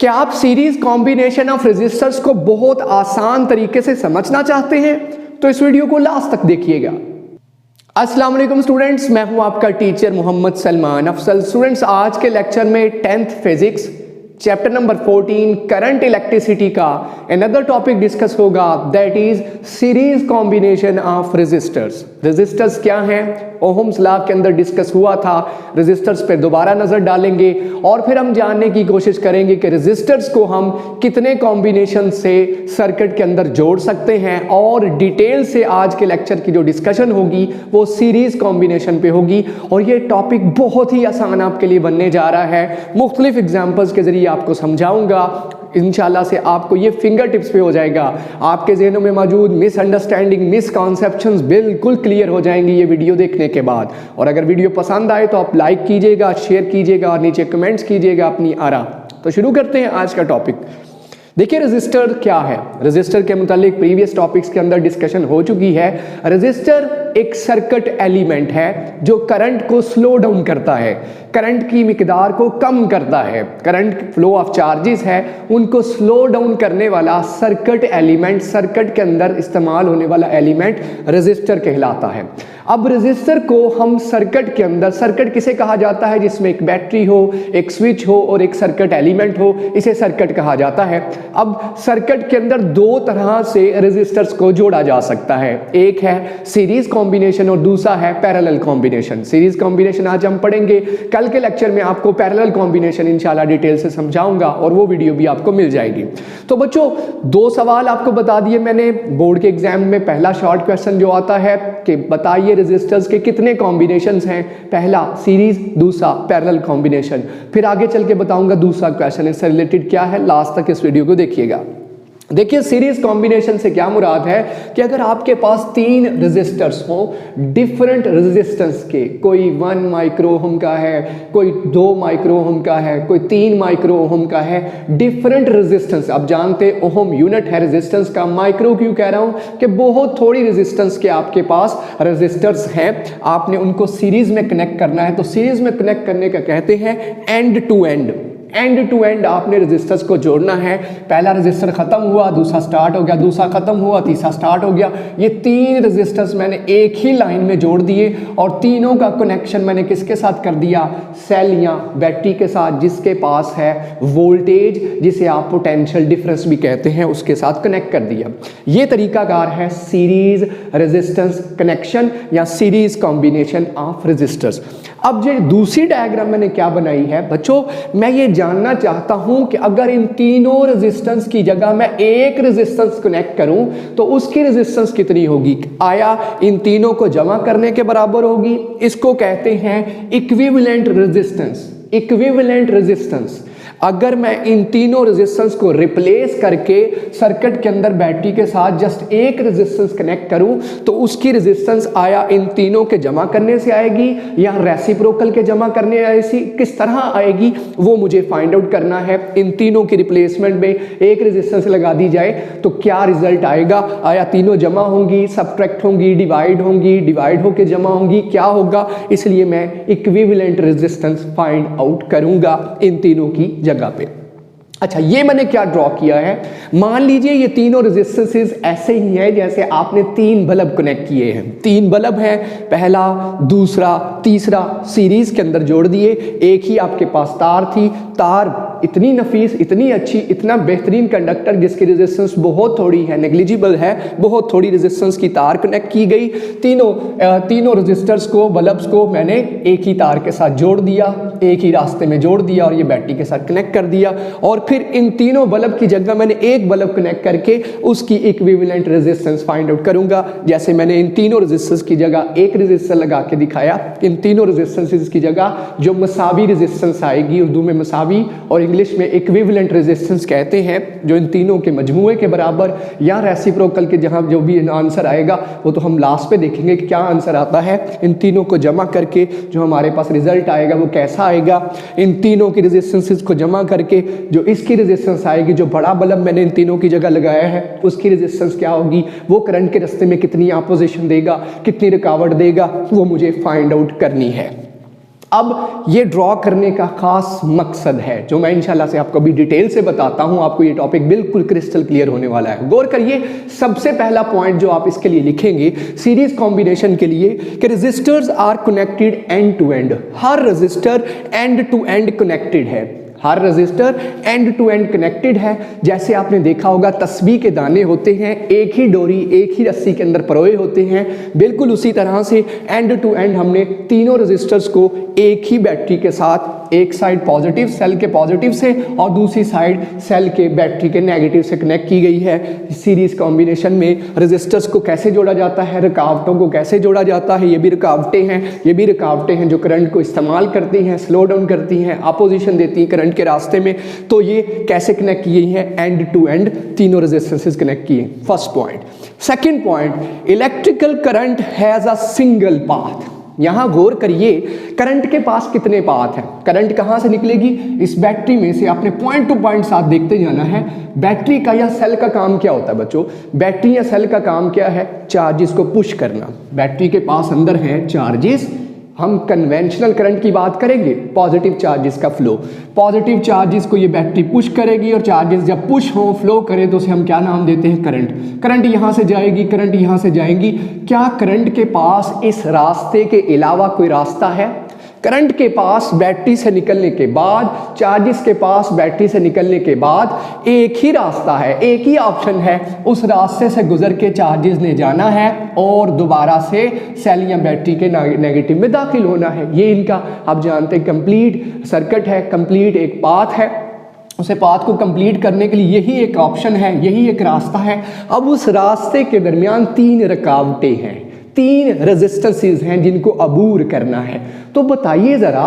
क्या आप series combination of resistors को बहुत आसान तरीके से समझना चाहते हैं? तो इस वीडियो को लास्ट तक देखिएगा। अस्सलाम वालेकुम स्टूडेंट्स, मैं हूं आपका टीचर मोहम्मद सलमान अफसल। स्टूडेंट्स, आज के लेक्चर में 10th physics chapter number 14 current electricity का अनदर टॉपिक डिस्कस होगा, that is series combination of resistors. Resistors क्या हैं, ओहम्स लॉ के अंदर डिस्कस हुआ था। रेजिस्टर्स पे दोबारा नजर डालेंगे और फिर हम जानने की कोशिश करेंगे कि रेजिस्टर्स को हम कितने कॉम्बिनेशन से सर्किट के अंदर जोड़ सकते हैं, और डिटेल से आज के लेक्चर की जो डिस्कशन होगी वो सीरीज कॉम्बिनेशन पे होगी। और ये टॉपिक बहुत ही आसान आपके लिए बनने जा रहा है। मुख्तलिफ एग्जाम्पल्स के जरिए आपको समझाऊंगा, इंशाल्लाह से आपको ये फिंगर टिप्स पे हो जाएगा। आपके जहनों में मौजूद मिसअंडरस्टैंडिंग, मिसकॉन्सेप्शंस बिल्कुल क्लियर हो जाएंगी ये वीडियो देखने के बाद। और अगर वीडियो पसंद आए तो आप लाइक कीजिएगा, शेयर कीजिएगा और नीचे कमेंट्स कीजिएगा अपनी आरा। तो शुरू करते हैं आज का टॉपिक। देखिए, रेजिस्टर क्या है। रेजिस्टर के मुतालिक प्रीवियस टॉपिक्स के अंदर डिस्कशन हो चुकी है। रेजिस्टर एक सर्किट एलिमेंट है जो करंट को स्लो डाउन करता है, करंट की मिकदार को कम करता है। करंट फ्लो ऑफ चार्जेस है, उनको स्लो डाउन करने वाला सर्किट एलिमेंट, सर्किट के अंदर इस्तेमाल होने वाला एलिमेंट रेजिस्टर कहलाता है। अब रेजिस्टर को हम सर्किट के अंदर, सर्किट किसे कहा जाता है जिसमें एक बैटरी हो, एक स्विच हो और एक सर्किट एलिमेंट हो, इसे सर्किट कहा जाता है। अब सर्किट के अंदर दो तरह से रेजिस्टर्स को जोड़ा जा सकता है, एक है सीरीज कॉम्बिनेशन और दूसरा है पैरेलल कॉम्बिनेशन। सीरीज कॉम्बिनेशन आज हम पढ़ेंगे, कल के लेक्चर में आपको पैरेलल कॉम्बिनेशन इंशाल्लाह डिटेल से समझाऊंगा और वो वीडियो भी आपको मिल जाएगी। तो बच्चों, दो सवाल आपको बता दिए मैंने बोर्ड के एग्जाम में। पहला शॉर्ट क्वेश्चन जो आता है कि बताइए रेजिस्टर्स के कितने कॉम्बिनेशंस हैं, पहला सीरीज, दूसरा पैरेलल कॉम्बिनेशन। फिर आगे चल के बताऊंगा दूसरा क्वेश्चन इससे रिलेटेड क्या है। लास्ट तक इस वीडियो को देखिएगा। देखिए, सीरीज कॉम्बिनेशन से क्या मुराद है कि अगर आपके पास तीन रेजिस्टर्स हो डिफरेंट रेजिस्टेंस के, कोई 1 माइक्रो ओहम का है, कोई 2 माइक्रो ओहम का है, कोई 3 माइक्रो ओहम का है, डिफरेंट रेजिस्टेंस। आप जानते हैं ओहम यूनिट है रेजिस्टेंस का। माइक्रो क्यों कह रहा हूं कि बहुत थोड़ी रेजिस्टेंस के आपके पास रेजिस्टर्स हैं, आपने उनको सीरीज में कनेक्ट करना है। तो सीरीज में कनेक्ट करने का कहते हैं end to end. End to end आपने रेजिस्टर्स को जोड़ना है। पहला रेजिस्टर खत्म हुआ, दूसरा स्टार्ट हो गया, दूसरा खत्म हुआ, तीसरा स्टार्ट हो गया। ये तीन रेजिस्टर्स मैंने एक ही लाइन में जोड़ दिए और तीनों का कनेक्शन मैंने किसके साथ कर दिया, सेल या बैटरी के साथ, जिसके पास है वोल्टेज, जिसे आप पोटेंशियल डिफरेंस भी कहते हैं, उसके साथ कनेक्ट कर दिया। ये तरीकाकार है सीरीज रेजिस्टेंस कनेक्शन या सीरीज कॉम्बिनेशन ऑफ रेजिस्टर्स। अब जो दूसरी डायग्राम मैंने क्या बनाई है बच्चों, मैं ये जानना चाहता हूं कि अगर इन तीनों रेजिस्टेंस की जगह मैं एक रेजिस्टेंस कनेक्ट करूं तो उसकी रेजिस्टेंस कितनी होगी। आया इन तीनों को जमा करने के बराबर होगी। इसको कहते हैं इक्विवेलेंट रेजिस्टेंस। इक्विवेलेंट रेजिस्टेंस, अगर मैं इन तीनों रेजिस्टेंस को रिप्लेस करके सर्किट के अंदर बैटरी के साथ जस्ट एक रेजिस्टेंस कनेक्ट करूं तो उसकी रेजिस्टेंस आया इन तीनों के जमा करने से आएगी या रेसिप्रोकल के जमा करने ऐसी किस तरह आएगी, वो मुझे फाइंड आउट करना है। इन तीनों की रिप्लेसमेंट में एक रेजिस्टेंस लगा दी जाए तो क्या रिजल्ट आएगा। आया तीनों जमा होंगी, सब्ट्रैक्ट होंगी, डिवाइड होकर जमा होंगी, क्या होगा। इसलिए मैं इक्विवेलेंट रेजिस्टेंस फाइंड आउट करूंगा इन तीनों की जगह पे। अच्छा, ये मैंने क्या ड्रॉ किया है, मान लीजिए ये तीनों रेजिस्टेंसेस ऐसे ही हैं जैसे आपने तीन बल्ब कनेक्ट किए हैं। तीन बल्ब हैं, पहला, दूसरा, तीसरा, सीरीज के अंदर जोड़ दिए। एक ही आपके पास तार थी, तार इतनी नफीस, इतनी अच्छी, इतना बेहतरीन कंडक्टर जिसकी रेजिस्टेंस बहुत थोड़ी है, नेग्लिजिबल है, बहुत थोड़ी रेजिस्टेंस की तार कनेक्ट की गई। तीनों रेजिस्टर्स को, बल्ब्स को मैंने एक ही तार के साथ जोड़ दिया, एक ही रास्ते में जोड़ दिया और ये बैटरी के साथ कनेक्ट कर दिया। और फिर इन तीनों बल्ब की जगह मैंने एक बल्ब कनेक्ट करके उसकी इक्विवेलेंट रेजिस्टेंस फाइंड आउट करूंगा। जैसे मैंने इन तीनों रेजिस्टेंस की जगह एक रेजिस्टर लगा के दिखाया, इन तीनों रेजिस्टेंसेस की जगह जो मसावी रेजिस्टेंस आएगी, उर्दू में मसावी और इंग्लिश में इक्विवेलेंट रेजिस्टेंस कहते हैं, जो इन तीनों के मजमूए के बराबर या रेसिप्रोकल के जहां जो भी आंसर आएगा वो तो हम लास्ट पे देखेंगे कि क्या आंसर आता है। इन तीनों को जमा करके जो हमारे पास रिजल्ट आएगा वो कैसा आएगा। इन तीनों की रेजिस्टेंसेस को जमा करके जो इसकी रेजिस्टेंस आएगी, जो बड़ा बल्ब मैंने इन तीनों की जगह लगाया है उसकी रेजिस्टेंस क्या होगी, वो करंट के रास्ते में कितनी अपोजिशन देगा, कितनी रुकावट देगा, वो मुझे फाइंड आउट करनी है। अब ये ड्रॉ करने का खास मकसद है जो मैं इंशाल्लाह से आपको अभी डिटेल से बताता हूं, आपको ये टॉपिक बिल्कुल क्रिस्टल क्लियर होने वाला है। गौर करिए, सबसे पहला पॉइंट जो आप इसके लिए लिखेंगे सीरीज कॉम्बिनेशन के लिए कि resistors are connected end to end. हर resistor end to end connected है, हर resistor end to end connected है। जैसे आपने देखा होगा तस्बीह के दाने होते हैं, एक ही डोरी एक ही रस्सी के अंदर परोए होते हैं, बिल्कुल उसी तरह से एंड टू एंड हमने तीनों रजिस्टर्स को एक ही बैटरी के साथ, एक साइड पॉजिटिव सेल के पॉजिटिव से और दूसरी साइड सेल के बैटरी के नेगेटिव से कनेक्ट की गई है। सीरीज कॉम्बिनेशन में रजिस्टर्स को कैसे जोड़ा जाता है, रुकावटों को कैसे जोड़ा जाता है, ये भी रुकावटें हैं जो करंट को इस्तेमाल करती हैं, स्लो डाउन करती हैं, अपोजिशन देती हैं करंट के रास्ते में। तो ये कैसे कनेक्ट किए हैं, एंड टू एंड तीनों रेजिस्टेंसेस कनेक्ट किए। First point. Second point, electrical current has a single path. यहां गौर करिए, करंट के पास कितने पाथ हैं, करंट कहां से निकलेगी, इस बैटरी में से। आपने पॉइंट टू पॉइंट साथ देखते जाना है। बैटरी का या सेल का काम क्या होता है बच्चों, बैटरी या सेल का काम क्या है, चार्जेस को पुश करना। बैटरी के पास अंदर है चार्जेस, हम कन्वेंशनल करंट की बात करेंगे, पॉजिटिव चार्जेस का फ्लो, पॉजिटिव चार्जेस को ये बैटरी पुश करेगी और चार्जेस जब पुश हो, फ्लो करे तो उसे हम क्या नाम देते हैं, करंट। करंट यहाँ से जाएगी, करंट यहाँ से जाएंगी। क्या करंट के पास इस रास्ते के अलावा कोई रास्ता है? करंट के पास बैटरी से निकलने के बाद, चार्जेस के पास बैटरी से निकलने के बाद एक ही रास्ता है, एक ही ऑप्शन है, उस रास्ते से गुजर के चार्जेस ने जाना है और दोबारा से सेल या बैटरी के नेगेटिव में दाखिल होना है। ये इनका आप जानते हैं कंप्लीट सर्किट है, कंप्लीट एक पाथ है। उसे पाथ को कंप्लीट करने के लिए यही एक ऑप्शन है, यही एक रास्ता है। अब उस रास्ते के दरमियान तीन रुकावटें हैं, तीन रेजिस्टेंसेस हैं जिनको अबूर करना है। तो बताइए जरा,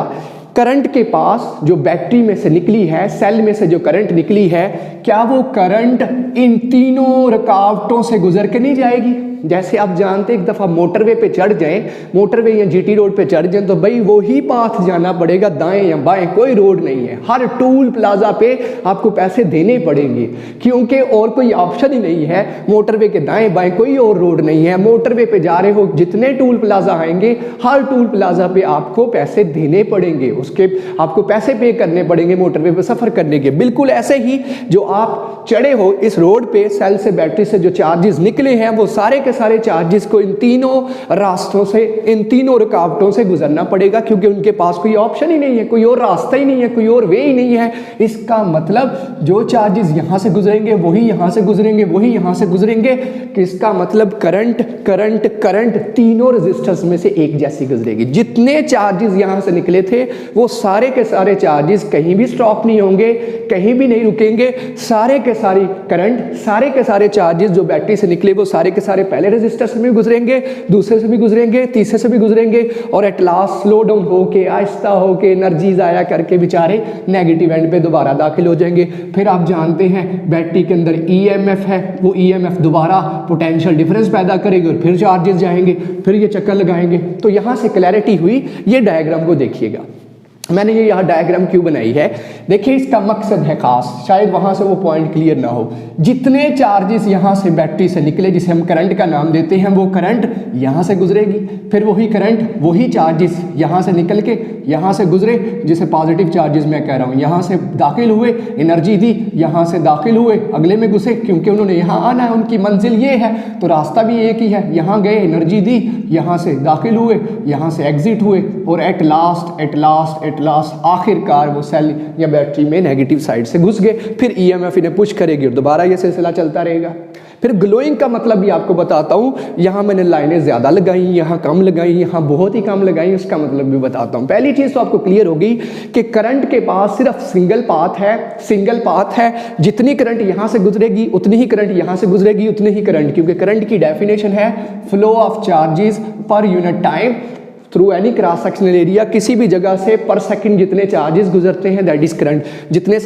करंट के पास जो बैटरी में से निकली है, सेल में से जो करंट निकली है, क्या वो करंट इन तीनों रुकावटों से गुजर के नहीं जाएगी? जैसे आप जानते हैं, एक दफ़ा मोटरवे पे चढ़ जाएं, मोटरवे या जीटी रोड पे चढ़ जाएं, तो भाई वो ही पाथ जाना पड़ेगा, दाएं या बाएं, कोई रोड नहीं है। हर टूल प्लाजा पे आपको पैसे देने पड़ेंगे क्योंकि और कोई ऑप्शन ही नहीं है। मोटरवे के दाएं बाएं कोई और रोड नहीं है। मोटरवे पे जा रहे हो, जितने टूल प्लाजा आएंगे, हर टूल प्लाजा पे आपको पैसे देने पड़ेंगे, उसके आपको पैसे पे करने पड़ेंगे मोटरवे पे सफ़र करने के। बिल्कुल ऐसे ही जो आप चढ़े हो इस रोड पे, सेल से बैटरी से जो चार्जेस निकले हैं, वो सारे के सारे चार्जेस को इन तीनों रास्तों से, इन तीनों रुकावटों से गुजरना पड़ेगा क्योंकि उनके पास कोई ऑप्शन ही नहीं है, कोई और रास्ता ही नहीं है, कोई और वे ही नहीं है। इसका मतलब जो चार्जेस यहां से गुजरेंगे वही यहां से गुजरेंगे, वही यहां से गुजरेंगे। इसका मतलब करंट करंट करंट तीनों रेजिस्टर्स में से एक जैसी गुजरेगी। जितने चार्जेस यहां से निकले थे वो सारे के सारे चार्जेस कहीं भी स्टॉप नहीं होंगे, कहीं भी नहीं रुकेंगे। सारे के सारे करंट, सारे के सारे चार्जेस जो बैटरी से निकले वो सारे के सारे पहले रेजिस्टर से भी गुजरेंगे, दूसरे से भी गुजरेंगे, तीसरे से भी गुजरेंगे और एट लास्ट स्लो डाउन होके, आहिस्ता होके, एनर्जी जाया करके बेचारे नेगेटिव एंड पे दोबारा दाखिल हो जाएंगे। फिर आप जानते हैं बैटरी के अंदर ईएमएफ है, वो ईएमएफ दोबारा पोटेंशियल डिफरेंस पैदा करेगी और फिर चार्जेस जाएंगे, फिर ये चक्कर लगाएंगे। तो यहां से क्लैरिटी हुई। ये डायग्राम को देखिएगा, मैंने ये यहाँ डायग्राम क्यों बनाई है, देखिए इसका मकसद है खास, शायद वहाँ से वो पॉइंट क्लियर ना हो। जितने चार्जेस यहाँ से बैटरी से निकले, जिसे हम करंट का नाम देते हैं, वो करंट यहाँ से गुजरेगी, फिर वही करंट, वही चार्जेस यहाँ से निकल के यहाँ से गुजरे, जिसे पॉजिटिव चार्जेस मैं कह रहा हूँ, यहाँ से दाखिल हुए, एनर्जी दी, यहाँ से दाखिल हुए, अगले में घुसे क्योंकि उन्होंने यहाँ आना है, उनकी मंजिल ये है, तो रास्ता भी एक ही है। यहाँ गए, एनर्जी दी, यहाँ से दाखिल हुए, यहाँ से एग्जिट हुए और एट लास्ट आखिरकार वो सेल या बैटरी में नेगेटिव साइड से घुस गए। फिर ईएमएफ इन्हें पुश करेगी और दोबारा ये सिलसिला चलता रहेगा। फिर ग्लोइंग का मतलब भी आपको बताता हूँ। यहाँ मैंने लाइनें ज़्यादा लगाई, यहाँ कम लगाई, यहाँ बहुत ही कम लगाई, उसका मतलब भी बताता हूँ। पहली चीज़ तो आपको क्लियर होगी कि करंट के पास सिर्फ सिंगल पाथ है। जितनी करंट यहाँ से गुजरेगी उतनी ही करंट यहाँ से गुजरेगी, उतनी ही करंट, क्योंकि करंट की डेफिनेशन है flow of charges per unit time through any cross sectional area. किसी भी जगह से पर सेकंड जितने चार्जेस गुजरते हैं दैट इज करंट। जितने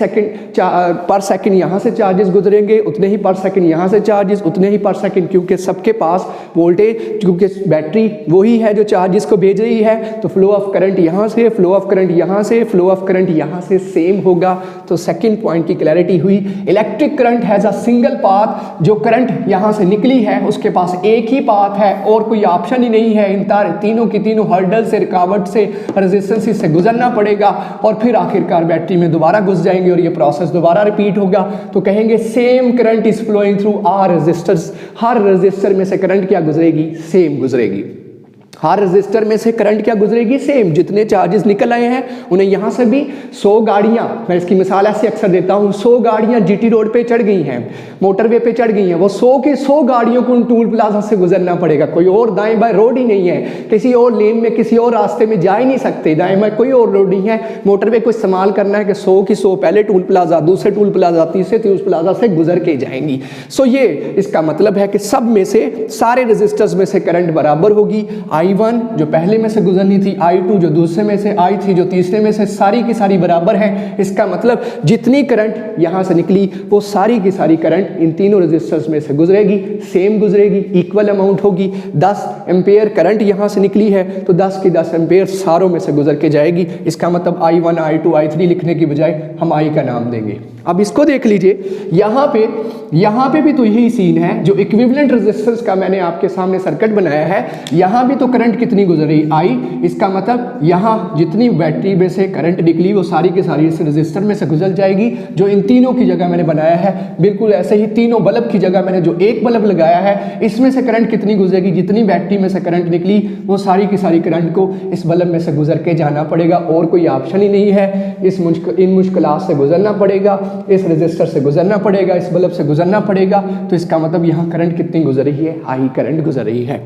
पर सेकंड यहाँ से चार्जेस गुजरेंगे उतने ही पर सेकंड यहाँ से चार्जेस, उतने ही पर सेकंड, क्योंकि सबके पास वोल्टेज, क्योंकि बैटरी वही है जो चार्जेस को भेज रही है, तो फ्लो ऑफ करंट यहाँ से, फ्लो ऑफ करंट यहाँ से, फ्लो ऑफ करंट यहाँ से सेम होगा। तो सेकंड पॉइंट की क्लैरिटी हुई। Electric current has a single path, जो करंट यहाँ से निकली है उसके पास एक ही पाथ है और कोई ऑप्शन ही नहीं है, इन तीनों की तीनों हर्डल से, रुकावट से, रेजिस्टेंस से गुजरना पड़ेगा और फिर आखिरकार बैटरी में दोबारा घुस जाएंगे और ये प्रोसेस दोबारा रिपीट होगा। तो कहेंगे same current is flowing through our resistors, हर रेजिस्टर में से करंट क्या गुजरेगी, सेम गुजरेगी। हर रेजिस्टर में से करंट क्या गुजरेगी, सेम। जितने चार्जेस निकल आए हैं उन्हें यहाँ से भी 100 गाड़ियाँ, मैं इसकी मिसाल ऐसे अक्सर देता हूँ, 100 गाड़ियाँ जीटी रोड पे चढ़ गई हैं, मोटरवे पे चढ़ गई हैं, वो 100 की 100 गाड़ियों को उन टूल प्लाजा से गुजरना पड़ेगा। कोई और दाएं बाएं रोड ही नहीं है, किसी और लेन में किसी और रास्ते में जा ही नहीं सकते, दाएं बाएं कोई और रोड नहीं है। मोटरवे को इस्तेमाल करना है कि 100 की 100 पहले टूल प्लाजा, दूसरे टूल प्लाजा, तीसरे टूल प्लाजा से गुजर के जाएंगी। सो ये इसका मतलब है कि सब में से, सारे रजिस्टर्स में से करंट बराबर होगी। I1 जो पहले में से गुजरनी थी, I2 जो दूसरे में से, I3 जो तीसरे में से, सारी की सारी बराबर है। इसका मतलब जितनी करंट यहाँ से निकली वो सारी की सारी करंट इन तीनों रेजिस्टर्स में से गुजरेगी, सेम गुजरेगी, इक्वल अमाउंट होगी। 10 एम्पेयर करंट यहाँ से निकली है तो 10 की 10 एम्पेयर सारों में से गुजर के जाएगी। इसका मतलब I1, I2, I3 लिखने की बजाय हम I का नाम देंगे। अब इसको देख लीजिए, यहाँ पे भी तो यही सीन है, जो इक्विवेलेंट रेजिस्टेंस का मैंने आपके सामने सर्किट बनाया है, यहाँ भी तो करंट कितनी गुजर रही, I। इसका मतलब यहाँ जितनी बैटरी में से करंट निकली वो सारी की सारी इस रेजिस्टर में से गुजर जाएगी। जो इन तीनों की जगह मैंने बनाया है, बिल्कुल ऐसे ही तीनों बल्ब की जगह मैंने जो एक बल्ब लगाया है, इसमें से करंट कितनी गुजरेगी, जितनी बैटरी में से करंट निकली वो सारी की सारी करंट को इस बल्ब में से गुजर के जाना पड़ेगा और कोई ऑप्शन ही नहीं है। इन मुश्किलात से गुजरना पड़ेगा, इस रेजिस्टर से गुजरना पड़ेगा, इस बल्ब से गुजरना पड़ेगा। तो इसका मतलब यहाँ करंट कितनी गुजर रही है, I करंट गुजर रही है।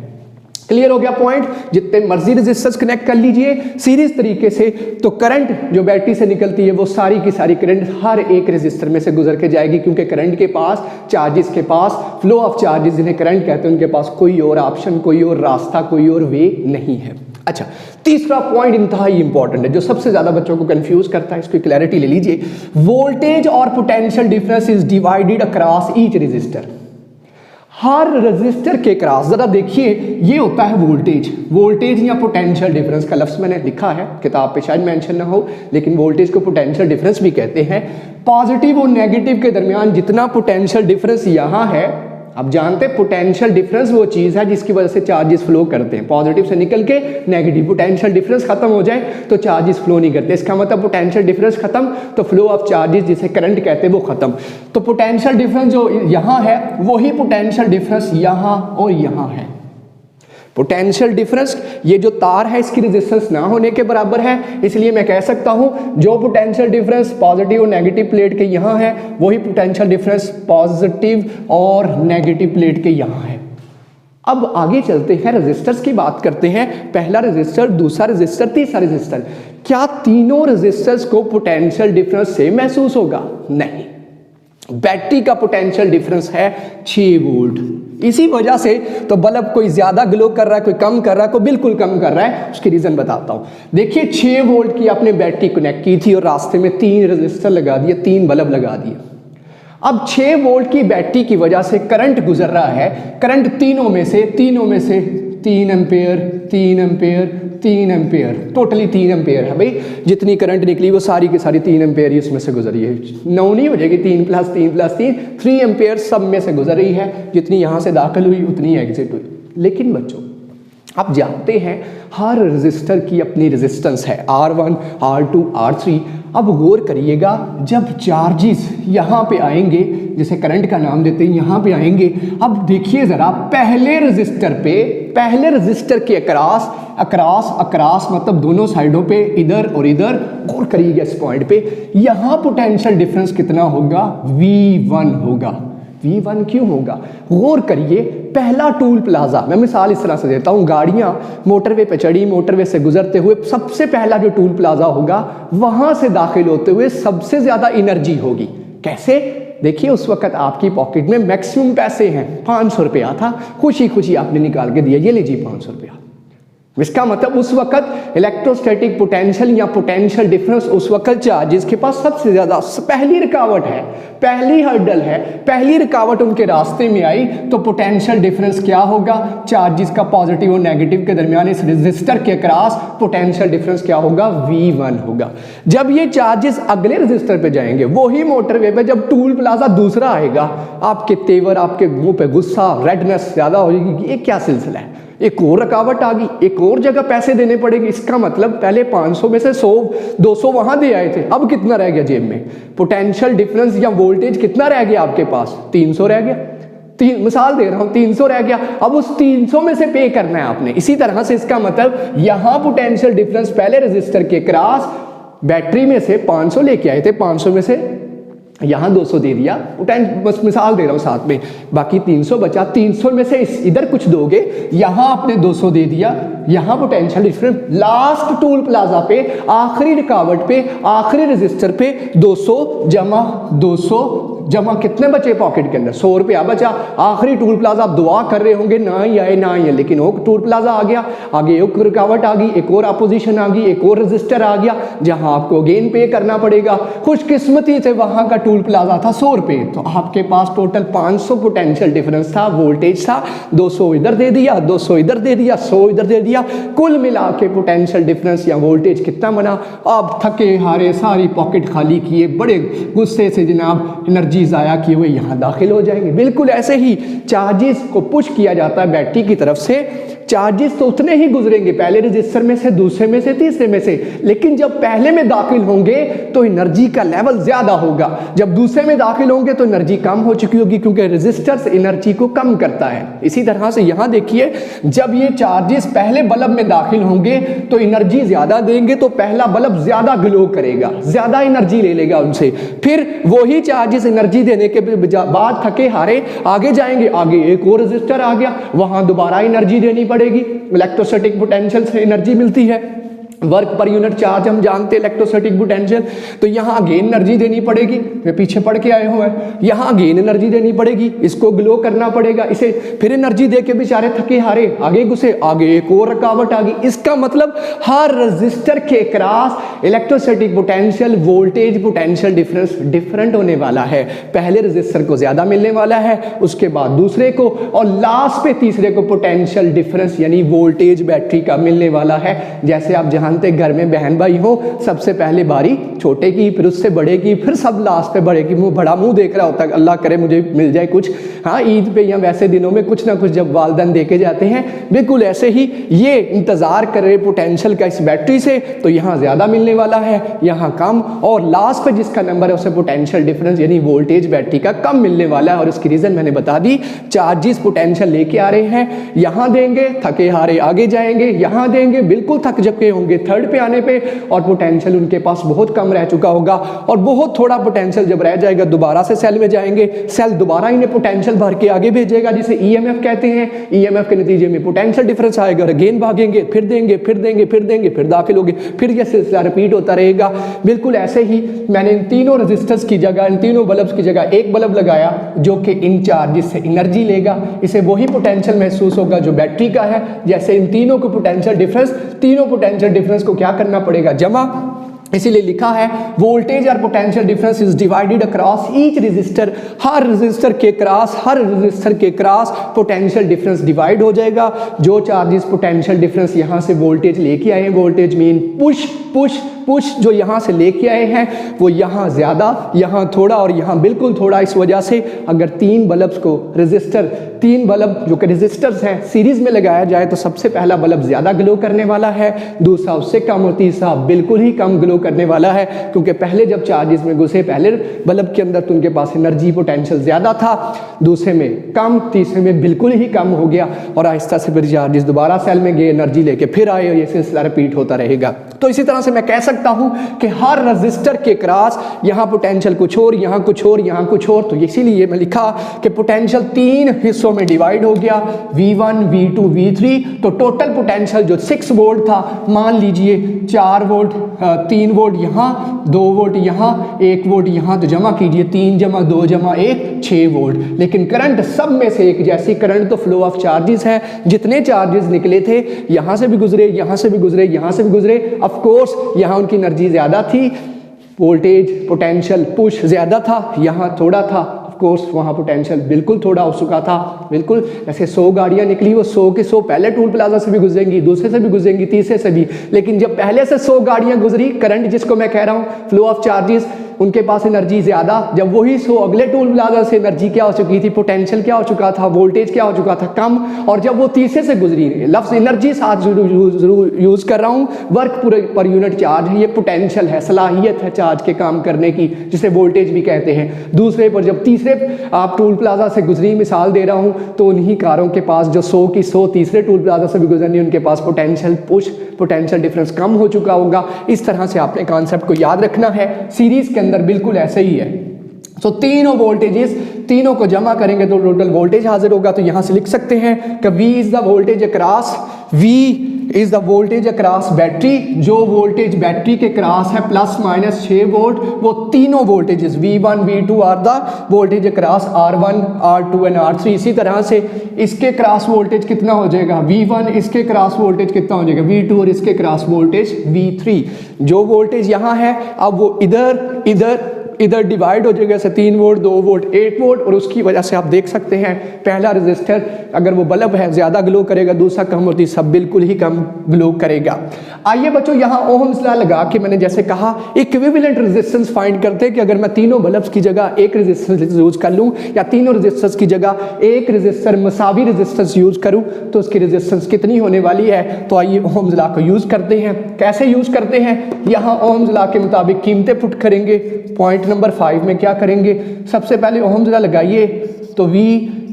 क्लियर हो गया पॉइंट। जितने मर्जी रेजिस्टर्स कनेक्ट कर लीजिए सीरीज तरीके से, तो करंट जो बैटरी से निकलती है वो सारी की सारी करंट हर एक रेजिस्टर में से गुजर के जाएगी, क्योंकि करंट के पास, चार्जेस के पास, फ्लो ऑफ चार्जेस जिन्हें करंट कहते हैं, उनके पास कोई और ऑप्शन, कोई और रास्ता, कोई और वे नहीं है। अच्छा, तीसरा पॉइंट इंतहाई इंपॉर्टेंट है जो सबसे ज्यादा बच्चों को कंफ्यूज करता है, इसकी क्लैरिटी ले लीजिए। वोल्टेज और potential difference is divided across each resistor. हर रेजिस्टर के क्रॉस, जरा देखिए, ये होता है वोल्टेज या पोटेंशियल डिफरेंस का लफ्ज मैंने लिखा है, किताब पे शायद मेंशन ना हो, लेकिन वोल्टेज को पोटेंशियल डिफरेंस भी कहते हैं। पॉजिटिव और नेगेटिव के दरमियान जितना पोटेंशियल डिफरेंस यहाँ है, अब जानते हैं पोटेंशियल डिफरेंस वो चीज़ है जिसकी वजह से चार्जेस फ्लो करते हैं। पॉजिटिव से निकल के नेगेटिव, पोटेंशियल डिफरेंस खत्म हो जाए तो चार्जेस फ्लो नहीं करते। इसका मतलब पोटेंशियल डिफरेंस खत्म तो फ्लो ऑफ चार्जेस जिसे करंट कहते हैं वो खत्म। तो पोटेंशियल डिफरेंस जो यहाँ है वही पोटेंशियल डिफरेंस यहाँ और यहाँ है। पोटेंशियल डिफरेंस, ये जो तार है इसकी रेजिस्टेंस ना होने के बराबर है, इसलिए मैं कह सकता हूं जो पोटेंशियल डिफरेंस पॉजिटिव और नेगेटिव प्लेट के यहाँ है वही पोटेंशियल डिफरेंस पॉजिटिव और नेगेटिव प्लेट के यहाँ है। अब आगे चलते हैं, रेजिस्टर्स की बात करते हैं। पहला रेजिस्टर, दूसरा रेजिस्टर, तीसरा रेजिस्टर। क्या तीनों रेजिस्टर्स को पोटेंशियल डिफरेंस सेम महसूस होगा? नहीं। बैटरी का पोटेंशियल डिफरेंस है 6 वोल्ट। इसी वजह से तो बल्ब कोई ज्यादा ग्लो कर रहा है, कोई कम कर रहा है, कोई बिल्कुल कम कर रहा है। उसकी रीजन बताता हूं। देखिए, 6 वोल्ट की आपने बैटरी कनेक्ट की थी और रास्ते में 3 रेजिस्टर लगा दिए, 3 बल्ब लगा दिए। अब 6 वोल्ट की बैटरी की वजह से करंट गुजर रहा है। करंट तीनों में से 3 ampere, 3 ampere, 3 ampere, totally 3 ampere है भाई। जितनी करंट निकली वो सारी की सारी 3 एम्पेयर ही उसमें से गुजरी है। 9 नहीं हो जाएगी, 3 + 3 + 3, 3 एम्पेयर सब में से गुजर रही है। जितनी यहाँ से दाखिल हुई उतनी एग्जिट हुई। लेकिन बच्चों, आप जानते हैं हर रेजिस्टर की अपनी रेजिस्टेंस है, R1, R2, R3। अब गौर करिएगा, जब चार्जेस यहाँ पे आएंगे, जैसे करंट का नाम देते हैं, यहाँ पे आएंगे। अब देखिए जरा, पहले रजिस्टर के अक्रॉस मतलब दोनों साइडों पे, इधर और इधर। गौर करिएगा इस पॉइंट पे, यहाँ पोटेंशियल डिफरेंस कितना होगा? V1 होगा। V1 क्यों होगा? गौर करिए, पहला टूल प्लाजा, मैं मिसाल इस तरह से देता हूं, गाड़ियां मोटरवे पे चढ़ी, मोटरवे से गुजरते हुए सबसे पहला जो टूल प्लाजा होगा वहां से दाखिल होते हुए सबसे ज्यादा एनर्जी होगी। कैसे? देखिए, उस वक्त आपकी पॉकेट में मैक्सिमम पैसे हैं, 500 रुपया था, खुशी खुशी आपने निकाल के दिया, ये लीजिए 500 रुपया। इसका मतलब उस वक्त इलेक्ट्रोस्टैटिक पोटेंशियल या पोटेंशियल डिफरेंस उस वक्त चार्जेस के पास सबसे ज्यादा पहली रुकावट है, पहली हर्डल है, पहली रुकावट उनके रास्ते में आई, तो पोटेंशियल डिफरेंस क्या होगा, चार्जेस का पॉजिटिव और नेगेटिव के दरमियान इस रेजिस्टर के क्रॉस पोटेंशियल डिफरेंस क्या होगा, V1 होगा। जब ये चार्जेस अगले रेजिस्टर पे जाएंगे, वही मोटरवे पे जब टूल प्लाजा दूसरा आएगा, आपके तेवर, आपके मुंह पे गुस्सा, रेडनेस ज्यादा हो जाएगी, ये क्या सिलसिला है, एक और रुकावट आ गई, एक और जगह पैसे देने पड़ेंगे। इसका मतलब पहले 500 में से 100 200 वहां दे आए थे, अब कितना रह गया जेब में, पोटेंशियल डिफरेंस या वोल्टेज कितना रह गया आपके पास, 300 रह गया। मिसाल दे रहा हूं, 300 रह गया, अब उस 300 में से पे करना है आपने। इसी तरह से इसका मतलब यहां पोटेंशियल डिफरेंस पहले रेजिस्टर के क्रॉस बैटरी में से 500 लेके आए थे, 500 में से यहां 200 दे दिया, बस मिसाल दे रहा हूं साथ में, बाकी 300 बचा, 300 में से इधर कुछ दोगे, यहां आपने 200 दे दिया, यहां potential difference last toll plaza पे, आखिरी रुकावट पे, आखिरी रेजिस्टर पे 200 जमा कितने बचे पॉकेट के अंदर, 100 रुपया बचा। आखिरी टूल प्लाजा आप दुआ कर रहे होंगे ना ही आए ना ही, लेकिन वो टूल प्लाजा आ गया, आगे एक रुकावट आ गई, एक और अपोजिशन आ गई, एक और रेजिस्टर आ गया, जहां आपको अगेन पे करना पड़ेगा। खुशकिस्मती से वहां का टूल प्लाजा था 100 रुपये, तो आपके पास टोटल 500 पोटेंशियल डिफरेंस था, वोल्टेज था, 200 इधर दे दिया, 200 इधर दे दिया, 100 इधर दे दिया, कुल मिला के पोटेंशियल डिफरेंस या वोल्टेज कितना बना। आप थके हारे सारी पॉकेट खाली किए, बड़े गुस्से से जनाब एनर्जी ज़ाया किए हुए यहाँ दाखिल हो जाएंगे। बिल्कुल ऐसे ही चार्जेस को पुश किया जाता है बैटरी की तरफ से, चार्जेस तो उतने ही गुजरेंगे, पहले रजिस्टर में से, दूसरे में से, तीसरे में से, लेकिन जब पहले में दाखिल होंगे तो एनर्जी का लेवल ज्यादा होगा, जब दूसरे में दाखिल होंगे तो एनर्जी कम हो चुकी होगी, क्योंकि रजिस्टर्स एनर्जी को कम करता है। इसी तरह से यहां देखिए, जब ये चार्जेस पहले बल्ब में दाखिल होंगे तो एनर्जी ज्यादा देंगे, तो पहला बल्ब ज्यादा ग्लो करेगा, ज्यादा एनर्जी ले लेगा उनसे, फिर वही चार्जेस एनर्जी देने के बाद थके हारे आगे जाएंगे, आगे एक और रजिस्टर आ गया, वहां दोबारा एनर्जी देनी पड़ेगी। इलेक्ट्रोस्टैटिक पोटेंशियल से एनर्जी मिलती है, वर्क पर यूनिट चार्ज हम जानते हैं इलेक्ट्रोस्टैटिक पोटेंशियल, तो यहां अगेन एनर्जी देनी पड़ेगी, वे पीछे पढ़ के आए हुए हैं, यहां अगेन एनर्जी देनी पड़ेगी, इसको ग्लो करना पड़ेगा, इसे फिर एनर्जी दे के बेचारे थके हारे आगे घुसे, आगे एक और रुकावट आ गई। इसका मतलब हर रजिस्टर के cross electrostatic potential, voltage potential difference different होने वाला है। पहले रजिस्टर को ज्यादा मिलने वाला है, उसके बाद दूसरे को, और लास्ट पे तीसरे को पोटेंशियल डिफरेंस यानी वोल्टेज बैटरी का मिलने वाला है। जैसे आप जहां घर में बहन भाई हो, सबसे पहले बारी छोटे की, फिर उससे बड़े की, फिर सब लास्ट पे बड़े की, बड़ा मुंह देख रहा होता है, अल्लाह करे मुझे मिल जाए कुछ। हाँ, ईद पे या वैसे दिनों में कुछ ना कुछ जब वालदैन देके जाते हैं, बिल्कुल ऐसे ही ये इंतजार कर रहे पोटेंशियल का इस बैटरी से, तो यहाँ ज्यादा मिलने वाला है, यहाँ कम, और लास्ट पे जिसका नंबर है उसे पोटेंशियल डिफरेंस यानी वोल्टेज बैटरी का कम मिलने वाला है। और इसकी रीजन मैंने बता दी, चार्जेस पोटेंशियल लेके आ रहे हैं, यहाँ देंगे, थके हारे आगे जाएंगे, यहाँ देंगे, बिल्कुल थक चुके होंगे थर्ड पे आने पे, और पोटेंशियल उनके पास बहुत कम रह चुका होगा, और बहुत थोड़ा पोटेंशियल जब रह जाएगा दोबारा से सेल में जाएंगे, सेल दोबारा इन्हें पोटेंशियल भर के आगे भेजेगा, जिसे ईएमएफ कहते हैं। ईएमएफ के नतीजे में पोटेंशियल डिफरेंस आएगा, अगेन भागेंगे, फिर देंगे, फिर देंगे, फिर देंगे, फिर दाखिल होंगे, फिर यह सिलसिला रिपीट होता रहेगा। बिल्कुल ऐसे ही मैंने इन तीनों रेजिस्टर्स की जगह, इन तीनों बल्ब्स की जगह एक बल्ब लगाया जो कि इन चार्जेस से एनर्जी लेगा, इसे वही पोटेंशियल महसूस होगा जो बैटरी का है। जैसे इन तीनों को पोटेंशियल डिफरेंस, तीनों पोटेंशियल डिफरेंस को क्या करना पड़ेगा, जमा, इसीलिए लिखा है वोल्टेज और potential difference is divided across each resistor. हर रेजिस्टर के क्रॉस पोटेंशियल डिफरेंस डिवाइड हो जाएगा। जो चार्जेस पोटेंशियल डिफरेंस यहां से वोल्टेज लेके आए हैं, voltage mean push push push, जो यहां से लेके आए हैं वो यहां ज्यादा, यहां थोड़ा और यहां बिल्कुल थोड़ा। इस वजह से अगर तीन बल्ब्स को तीन बल्ब जो कि रेजिस्टर्स हैं सीरीज में लगाया जाए तो सबसे पहला बल्ब ज्यादा ग्लो करने वाला है, दूसरा उससे कम और तीसरा बिल्कुल ही कम ग्लो करने वाला है, क्योंकि पहले जब चार्जेस में घुसे पहले बल्ब के अंदर तो उनके पास एनर्जी पोटेंशियल ज्यादा था, दूसरे में कम, तीसरे में बिल्कुल ही कम हो गया, और आहिस्ता से फिर चार्जेस दोबारा सेल में गए, एनर्जी लेके फिर आए, और ये सिलसिला रिपीट होता रहेगा। तो इसी तरह से मैं कह सकता सकता हूं कि हर रजिस्टर के क्रॉस यहां पोटेंशियल कुछ और, यहां कुछ और, यहां कुछ और। तो इसीलिए मैं लिखा कि पोटेंशियल 3 हिस्सों में डिवाइड हो गया, V1 V2 V3। तो टोटल पोटेंशियल जो 6 वोल्ट था, मान लीजिए 4 वोल्ट, 3 वोल्ट यहां, 2 वोल्ट यहां, 1 वोल्ट यहां। तो जमा कीजिए 3 जमा 2 जमा 1 6 वोल्ट। लेकिन करंट सब में से एक जैसी, करंट तो फ्लो ऑफ चार्जेस है, जितने चार्जेस निकले थे यहां से भी गुजरे, यहां से भी गुजरे, यहां से भी गुजरे। ऑफ कोर्स यहां उनकी एनर्जी ज्यादा थी, वोल्टेज पोटेंशियल पुश ज्यादा था, यहां थोड़ा था। ऑफ कोर्स वहां पोटेंशियल बिल्कुल थोड़ा हो चुका था। बिल्कुल जैसे 100 गाड़ियां निकली, वो 100 के 100 पहले टोल प्लाजा से भी गुजरेंगी, दूसरे से भी गुजरेंगी, तीसरे से भी। लेकिन जब पहले से 100 गाड़ियां गुजरी, करंट जिसको मैं कह रहा हूं फ्लो ऑफ चार्जेस, उनके पास एनर्जी ज्यादा। जब वही 100 अगले टोल प्लाजा से एनर्जी क्या हो चुकी थी, पोटेंशियल क्या हो चुका था, वोल्टेज क्या हो चुका था, कम। और जब वो तीसरे से गुजरी, लफ्ज एनर्जी साथ यूज कर रहा हूं, वर्क पर यूनिट चार्ज है, ये पोटेंशियल है, सलाहियत है चार्ज के काम करने की, जिसे वोल्टेज भी कहते हैं। दूसरे पर जब तीसरे आप टोल प्लाजा से गुजरी, मिसाल दे रहा हूं, तो उन्हीं कारों के पास जो 100 की 100 तीसरे टोल प्लाजा से भी गुजरनी, उनके पास पोटेंशियल पुश, पोटेंशियल डिफरेंस कम हो चुका होगा। इस तरह से आपने कॉन्सेप्ट को याद रखना है। सीरीज के अंदर बिल्कुल ऐसे ही है। तो तीनों वोल्टेजेस, तीनों को जमा करेंगे तो टोटल वोल्टेज हाजिर होगा। तो यहां से लिख सकते हैं कि V is the voltage across, V is the voltage across battery. जो वोल्टेज बैटरी के क्रॉस है प्लस माइनस 6 वोल्ट, वो तीनों voltages V1 V2 are the voltage across R1 R2 and R3। इसी तरह से इसके क्रॉस वोल्टेज कितना हो जाएगा V1, इसके क्रॉस वोल्टेज कितना हो जाएगा V2 और इसके क्रॉस वोल्टेज V3। जो वोल्टेज यहाँ है अब वो इधर इधर इधर डिवाइड हो जाएगा, जैसे 3 वोल्ट 2 वोल्ट 1 वोल्ट। और उसकी वजह से आप देख सकते हैं पहला रजिस्टर अगर वो बल्ब है ज़्यादा ग्लो करेगा, दूसरा कम होती सब बिल्कुल ही कम ग्लो करेगा। आइए बच्चों यहाँ ओहम्स लॉ लगा के मैंने जैसे कहा इक्विवेलेंट रेजिस्टेंस फाइंड करते हैं कि अगर मैं तीनों बल्ब्स की जगह एक रेजिस्टेंस यूज कर लूँ या तीनों रेजिस्टेंस की जगह एक रेजिस्टर मसावी रेजिस्टेंस यूज करूँ तो उसकी रेजिस्टेंस कितनी होने वाली है। तो आइए ओहम्स लॉ को यूज करते हैं। कैसे यूज करते हैं, यहाँ ओहम्स लॉ के मुताबिक कीमतें पुट करेंगे। पॉइंट नंबर 5 में क्या करेंगे, सबसे पहले ओहम्स लॉ लगाइए। तो V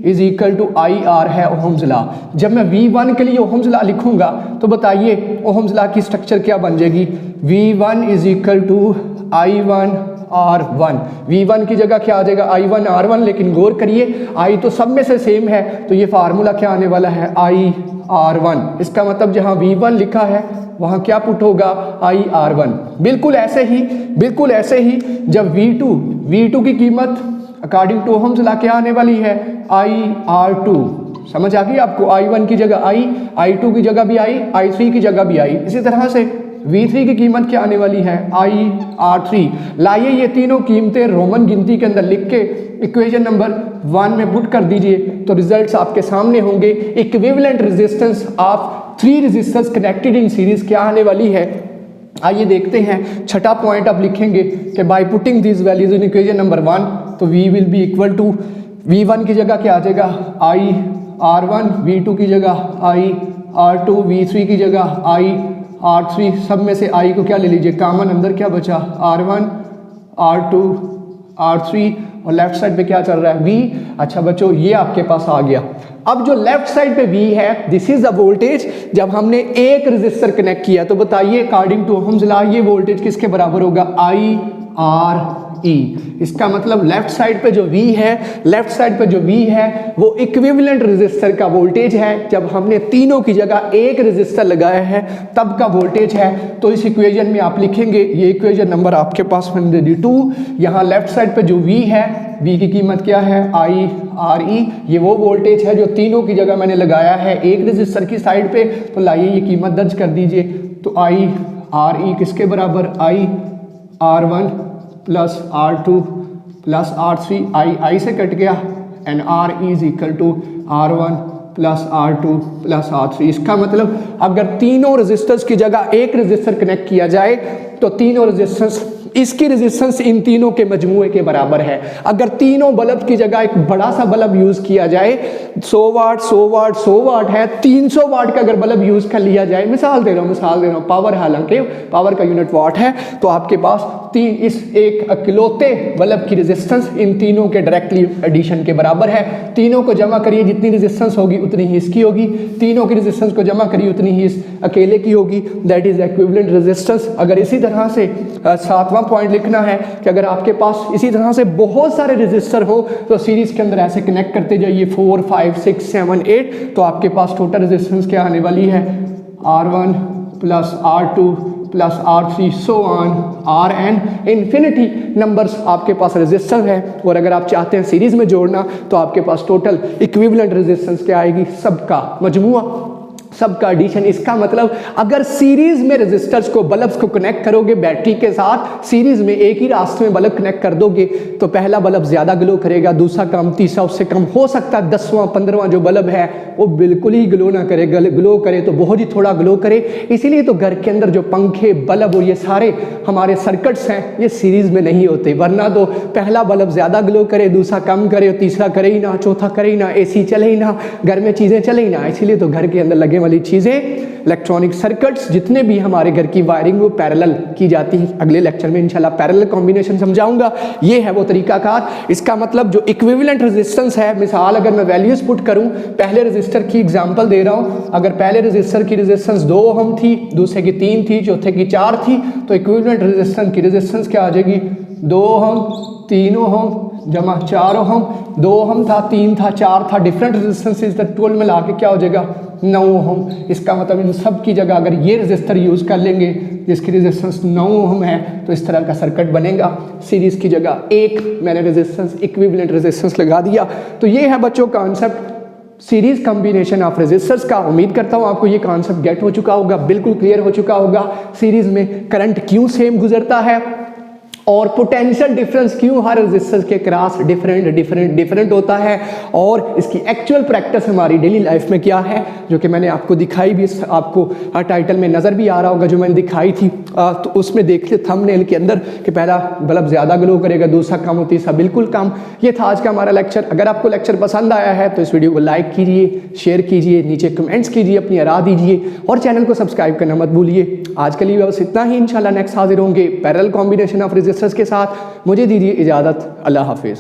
is equal to IR है ओहम्स लॉ। जब मैं V1 के लिए ओहम्स लॉ लिखूंगा तो बताइए ओहम्स लॉ की स्ट्रक्चर क्या बन जाएगी। V1 is equal to I1 R1। V1 की जगह क्या आ जाएगा I1 R1। लेकिन गौर करिए I तो सब में से सेम है, तो ये फार्मूला क्या आने वाला है IR1। इसका मतलब जहां V1 लिखा है वहां क्या पुट होगा IR1। बिल्कुल ऐसे ही जब V2 की कीमत अकॉर्डिंग टू ओहम्स लॉ क्या आने वाली है IR2। समझ आ गई आपको, I1 की जगह I2 की जगह भी I3 की जगह भी I। इसी तरह से V3 की कीमत क्या आने वाली है IR3। लाइए ये तीनों कीमतें रोमन गिनती के अंदर लिख के इक्वेशन नंबर 1 में पुट कर दीजिए तो रिजल्ट्स आपके सामने होंगे। Equivalent resistance of 3 resistors connected in series क्या आने वाली है। आइए देखते हैं। छठा पॉइंट आप लिखेंगे कि by putting this values in equation number 1 तो V will be equal to V1 की जगह क्या आ जाएगा IR1, V2 की जगह IR2, V3 की जगह IR3। सब में से I को क्या ले लीजिए कॉमन, अंदर क्या बचा R1 R2 R3 और लेफ्ट साइड पे क्या चल रहा है V। अच्छा बच्चों ये आपके पास आ गया। अब जो लेफ्ट साइड पे V है दिस इज द वोल्टेज। जब हमने एक रेजिस्टर कनेक्ट किया तो बताइए अकॉर्डिंग टू ओहम्स लॉ ये वोल्टेज किसके बराबर होगा IRE। इसका मतलब लेफ्ट साइड पे जो V है वो इक्विवेलेंट रेजिस्टर का वोल्टेज है। जब हमने तीनों की जगह एक रेजिस्टर लगाया है तब का वोल्टेज है। तो इस इक्वेशन में आप लिखेंगे, ये इक्वेशन नंबर आपके पास 2। यहाँ लेफ्ट साइड पे जो V है, V की कीमत क्या है IRE। ये वो वोल्टेज है जो तीनों की जगह मैंने लगाया है एक रेजिस्टर की साइड पे। तो लाइए ये कीमत दर्ज कर दीजिए। तो IRE किसके बराबर IR1 plus R2 plus R3। I से कट गया and R is equal to R1 plus R2 plus R3। इसका मतलब अगर तीनों रेजिस्टर्स की जगह एक रेजिस्टर कनेक्ट किया जाए तो तीनों रेजिस्टेंस, इसकी रेजिस्टेंस इन तीनों के मजमूए के बराबर है। अगर तीनों बल्ब की जगह एक बड़ा सा बल्ब यूज किया जाए 100 वाट है, 300 वाट का अगर बल्ब यूज कर लिया जाए, मिसाल दे रहा हूँ पावर, हालांकि पावर का यूनिट वाट है, तो आपके पास इस एक अकेलोते बल्ब की रेजिस्टेंस इन तीनों के डायरेक्टली एडिशन के बराबर है। तीनों को जमा करिए, जितनी रेजिस्टेंस होगी उतनी ही इसकी होगी, तीनों की रेजिस्टेंस को जमा करिए उतनी ही इस अकेले की होगी, दैट इज इक्विवेलेंट रेजिस्टेंस। अगर इसी तरह से 7वां पॉइंट लिखना है कि अगर आपके पास इसी तरह से बहुत सारे रेजिस्टर हो तो सीरीज के अंदर ऐसे कनेक्ट करते जाइए 4, 5, 6, 7, 8, तो आपके पास टोटल रेजिस्टेंस क्या आने वाली है, R1 plus R2 plus R3 so on Rn, infinity numbers आपके पास रेजिस्टेंस है। और अगर आप चाहते हैं सीरीज में जोड़ना तो आपके पास टोटल इक्विवेलेंट रेजिस्टेंस क्या आएगी, सबका मजमुआ, सबका एडिशन। इसका मतलब अगर सीरीज में रेजिस्टर्स को, बल्ब्स को कनेक्ट करोगे बैटरी के साथ, सीरीज में एक ही रास्ते में बल्ब कनेक्ट कर दोगे तो पहला बल्ब ज्यादा ग्लो करेगा, दूसरा कम, तीसरा उससे कम, हो सकता है 10वां 15वां जो बल्ब है वो बिल्कुल ही ग्लो ना करे, ग्लो करे तो बहुत ही थोड़ा ग्लो करे। इसीलिए तो घर के अंदर जो पंखे, बल्ब और ये सारे हमारे सर्किट्स हैं ये सीरीज में नहीं होते, वरना तो पहला बल्ब ज्यादा ग्लो करे, दूसरा कम करे, तीसरा करे ही ना, चौथा करे ही ना, एसी चले ही ना, घर में चीजें चले ही ना। इसीलिए तो घर के अंदर लगे वाली चीजें, इलेक्ट्रॉनिक सर्किट्स जितने भी हमारे घर की वायरिंग वो पैरेलल की जाती है। अगले लेक्चर में इंशाल्लाह पैरेलल कॉम्बिनेशन समझाऊंगा। ये है वो तरीकाकार। इसका मतलब जो इक्विवेलेंट रेजिस्टेंस है, मिसाल अगर मैं वैल्यूज पुट करूं, पहले रेजिस्टर की एग्जांपल दे रहा हूं, अगर पहले रेजिस्टर की रेजिस्टेंस 2 ओम थी, दूसरे की 3 थी, चौथे की 4 थी, तो इक्विवेलेंट रेजिस्टेंस की रेजिस्टेंस क्या आ जाएगी, 2 ओम, 3 ओम जमा 4 ओम, 2 ओम था, 3 था, 4 था, डिफरेंट रेजिस्टेंसेस द टोटल मिला के क्या हो जाएगा 9 ओम। इसका मतलब इन सब की जगह अगर ये रेजिस्टर यूज कर लेंगे जिसकी रेजिस्टेंस 9 ओम है तो इस तरह का सर्किट बनेगा। सीरीज की जगह एक मैंने रेजिस्टेंस, इक्विवेलेंट रेजिस्टेंस लगा दिया। तो ये है बच्चों concept series combination of resistors का। उम्मीद करता हूं आपको ये कॉन्सेप्ट गेट हो चुका होगा, बिल्कुल क्लियर हो चुका होगा। सीरीज में करंट क्यों सेम गुजरता है और पोटेंशियल डिफरेंस क्यों हर रेजिस्टेंस के क्रॉस डिफरेंट होता है, और इसकी एक्चुअल प्रैक्टिस हमारी डेली लाइफ में क्या है, जो कि मैंने आपको दिखाई भी, आपको टाइटल में नजर भी आ रहा होगा जो मैंने दिखाई थी। तो उसमें देखिए थंबनेल के अंदर कि पहला बल्ब ज्यादा ग्लो करेगा, दूसरा कम, तीसरा बिल्कुल कम। ये था आज का हमारा लेक्चर। अगर आपको लेक्चर पसंद आया है तो इस वीडियो को लाइक कीजिए, शेयर कीजिए, नीचे कमेंट्स कीजिए, अपनी राय दीजिए और चैनल को सब्सक्राइब करना मत भूलिए। आज के लिए बस इतना ही, इंशाल्लाह नेक्स्ट हाजिर होंगे पैरेलल कॉम्बिनेशन ऑफ रेजिस्टर्स के साथ। मुझे दीजिए इजाजत, अल्लाह हाफिज।